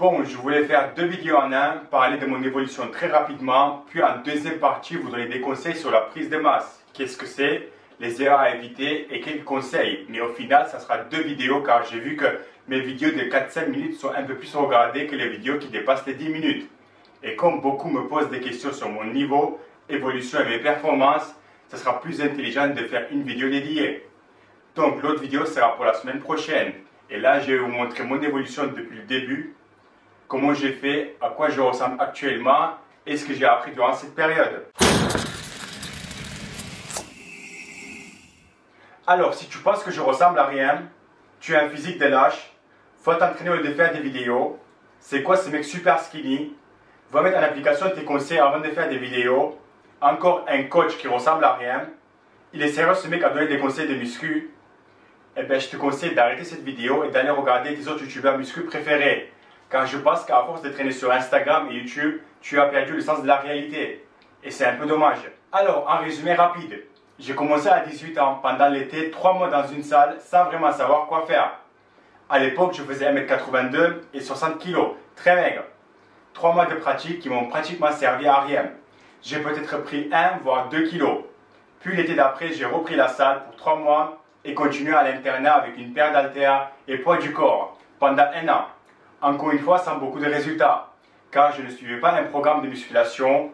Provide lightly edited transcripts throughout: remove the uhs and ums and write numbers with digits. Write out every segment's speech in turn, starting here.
Bon, je voulais faire deux vidéos en un, parler de mon évolution très rapidement, puis en deuxième partie, vous donner des conseils sur la prise de masse. Qu'est-ce que c'est, les erreurs à éviter et quelques conseils. Mais au final, ça sera deux vidéos car j'ai vu que mes vidéos de 4-5 minutes sont un peu plus regardées que les vidéos qui dépassent les 10 minutes. Et comme beaucoup me posent des questions sur mon niveau, évolution et mes performances, ça sera plus intelligent de faire une vidéo dédiée. Donc l'autre vidéo sera pour la semaine prochaine. Et là, je vais vous montrer mon évolution depuis le début, comment j'ai fait, à quoi je ressemble actuellement et ce que j'ai appris durant cette période. Alors, si tu penses que je ressemble à rien, tu as un physique de lâche, faut t'entraîner au lieu de faire des vidéos, c'est quoi ce mec super skinny, va mettre en application tes conseils avant de faire des vidéos, encore un coach qui ressemble à rien, il est sérieux ce mec à donner des conseils de muscu, eh bien je te conseille d'arrêter cette vidéo et d'aller regarder tes autres youtubeurs muscu préférés. Car je pense qu'à force de traîner sur Instagram et YouTube, tu as perdu le sens de la réalité. Et c'est un peu dommage. Alors, en résumé rapide, j'ai commencé à 18 ans, pendant l'été, 3 mois dans une salle, sans vraiment savoir quoi faire. À l'époque, je faisais 1m82 et 60 kg, très maigre. 3 mois de pratique qui m'ont pratiquement servi à rien. J'ai peut-être pris 1 voire 2 kg. Puis l'été d'après, j'ai repris la salle pour 3 mois et continué à l'internat avec une paire d'haltères et poids du corps pendant 1 an. Encore une fois, sans beaucoup de résultats, car je ne suivais pas un programme de musculation,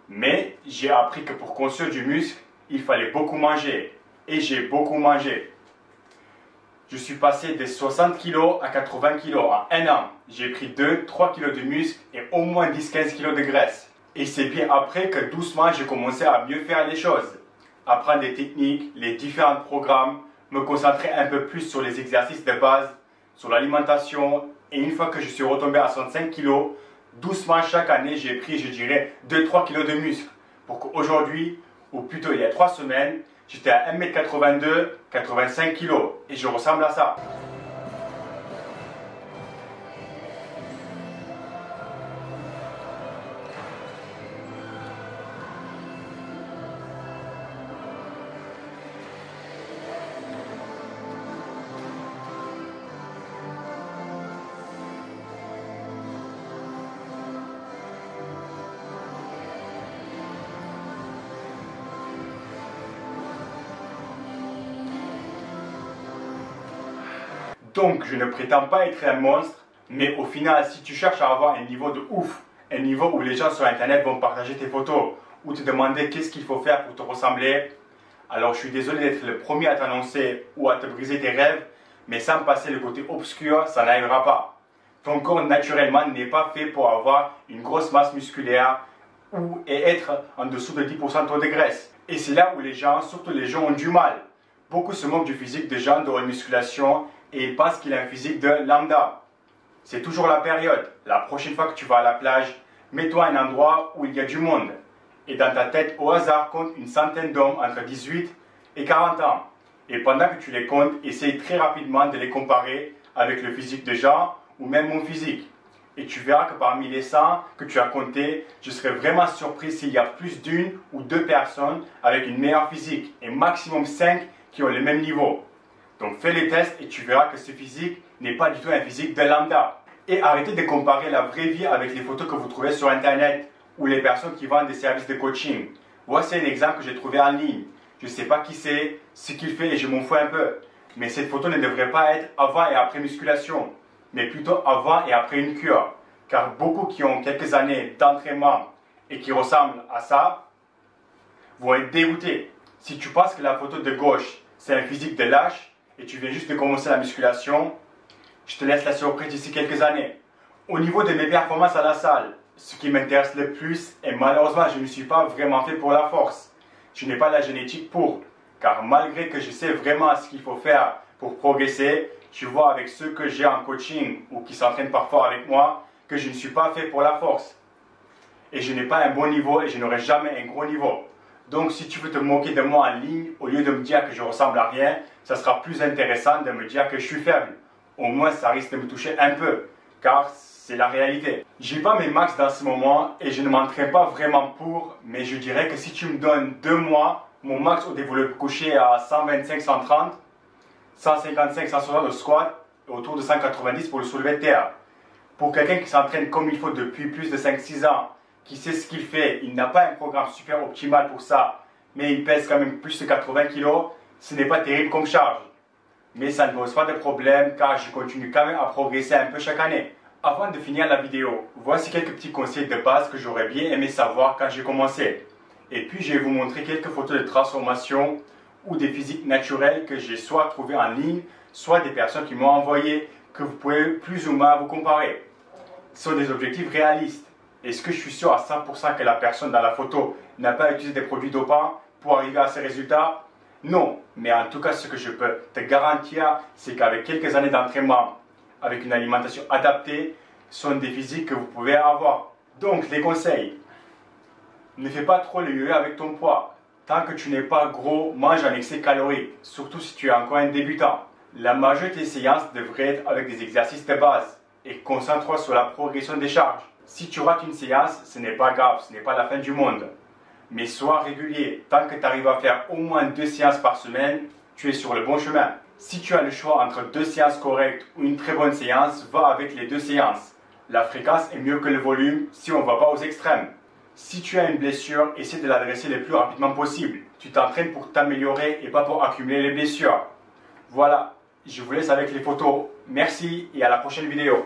mais j'ai appris que pour construire du muscle, il fallait beaucoup manger, et j'ai beaucoup mangé. Je suis passé de 60 kg à 80 kg en 1 an. J'ai pris 2-3 kg de muscle et au moins 10-15 kg de graisse. Et c'est bien après que doucement j'ai commencé à mieux faire les choses. Apprendre les techniques, les différents programmes, me concentrer un peu plus sur les exercices de base, sur l'alimentation. Et une fois que je suis retombé à 65 kg, doucement chaque année j'ai pris, je dirais, 2-3 kg de muscle. Pour qu'aujourd'hui, ou plutôt il y a 3 semaines, j'étais à 1m82, 85 kg. Et je ressemble à ça. Donc, je ne prétends pas être un monstre, mais au final, si tu cherches à avoir un niveau de ouf, un niveau où les gens sur Internet vont partager tes photos, ou te demander qu'est-ce qu'il faut faire pour te ressembler, alors je suis désolé d'être le premier à t'annoncer ou à te briser tes rêves, mais sans passer le côté obscur, ça n'arrivera pas. Ton corps naturellement n'est pas fait pour avoir une grosse masse musculaire et être en dessous de 10% de taux de graisse. Et c'est là où les gens, surtout les gens, ont du mal. Beaucoup se moquent du physique des gens de haute musculation et ils pensent qu'il a un physique de lambda. C'est toujours la période. La prochaine fois que tu vas à la plage, mets-toi à un endroit où il y a du monde. Et dans ta tête, au hasard, compte une centaine d'hommes entre 18 et 40 ans. Et pendant que tu les comptes, essaye très rapidement de les comparer avec le physique de gens ou même mon physique. Et tu verras que parmi les 100 que tu as comptés, je serais vraiment surpris s'il y a plus d'une ou deux personnes avec une meilleure physique et maximum 5 qui ont le même niveau. Donc fais les tests et tu verras que ce physique n'est pas du tout un physique de lambda. Et arrêtez de comparer la vraie vie avec les photos que vous trouvez sur Internet ou les personnes qui vendent des services de coaching. Voici un exemple que j'ai trouvé en ligne. Je ne sais pas qui c'est, ce qu'il fait et je m'en fous un peu. Mais cette photo ne devrait pas être avant et après musculation, mais plutôt avant et après une cure. Car beaucoup qui ont quelques années d'entraînement et qui ressemblent à ça vont être dégoûtés. Si tu penses que la photo de gauche c'est un physique de lâche, et tu viens juste de commencer la musculation, je te laisse la surprise d'ici quelques années. Au niveau de mes performances à la salle, ce qui m'intéresse le plus, et malheureusement je ne suis pas vraiment fait pour la force. Je n'ai pas la génétique pour, car malgré que je sais vraiment ce qu'il faut faire pour progresser, je vois avec ceux que j'ai en coaching ou qui s'entraînent parfois avec moi, que je ne suis pas fait pour la force. Et je n'ai pas un bon niveau et je n'aurai jamais un gros niveau. Donc si tu veux te moquer de moi en ligne, au lieu de me dire que je ressemble à rien, ça sera plus intéressant de me dire que je suis faible. Au moins ça risque de me toucher un peu, car c'est la réalité. J'ai pas mes max dans ce moment et je ne m'entraîne pas vraiment pour, mais je dirais que si tu me donnes 2 mois, mon max au développé couché à 125, 130, 155, 160 au squat et autour de 190 pour le soulevé de terre. Pour quelqu'un qui s'entraîne comme il faut depuis plus de 5-6 ans, qui sait ce qu'il fait, il n'a pas un programme super optimal pour ça, mais il pèse quand même plus de 80 kg, ce n'est pas terrible comme charge. Mais ça ne pose pas de problème car je continue quand même à progresser un peu chaque année. Avant de finir la vidéo, voici quelques petits conseils de base que j'aurais bien aimé savoir quand j'ai commencé. Et puis je vais vous montrer quelques photos de transformation ou des physiques naturelles que j'ai soit trouvées en ligne, soit des personnes qui m'ont envoyé, que vous pouvez plus ou moins vous comparer. Ce sont des objectifs réalistes. Est-ce que je suis sûr à 100% que la personne dans la photo n'a pas utilisé des produits dopants pour arriver à ces résultats? Non, mais en tout cas ce que je peux te garantir, c'est qu'avec quelques années d'entraînement, avec une alimentation adaptée, ce sont des physiques que vous pouvez avoir. Donc les conseils, ne fais pas trop le yo-yo avec ton poids. Tant que tu n'es pas gros, mange en excès calorique, surtout si tu es encore un débutant. La majorité des séances devraient être avec des exercices de base et concentre-toi sur la progression des charges. Si tu rates une séance, ce n'est pas grave, ce n'est pas la fin du monde. Mais sois régulier. Tant que tu arrives à faire au moins 2 séances par semaine, tu es sur le bon chemin. Si tu as le choix entre 2 séances correctes ou une très bonne séance, va avec les 2 séances. La fréquence est mieux que le volume si on ne va pas aux extrêmes. Si tu as une blessure, essaie de l'adresser le plus rapidement possible. Tu t'entraînes pour t'améliorer et pas pour accumuler les blessures. Voilà, je vous laisse avec les photos. Merci et à la prochaine vidéo.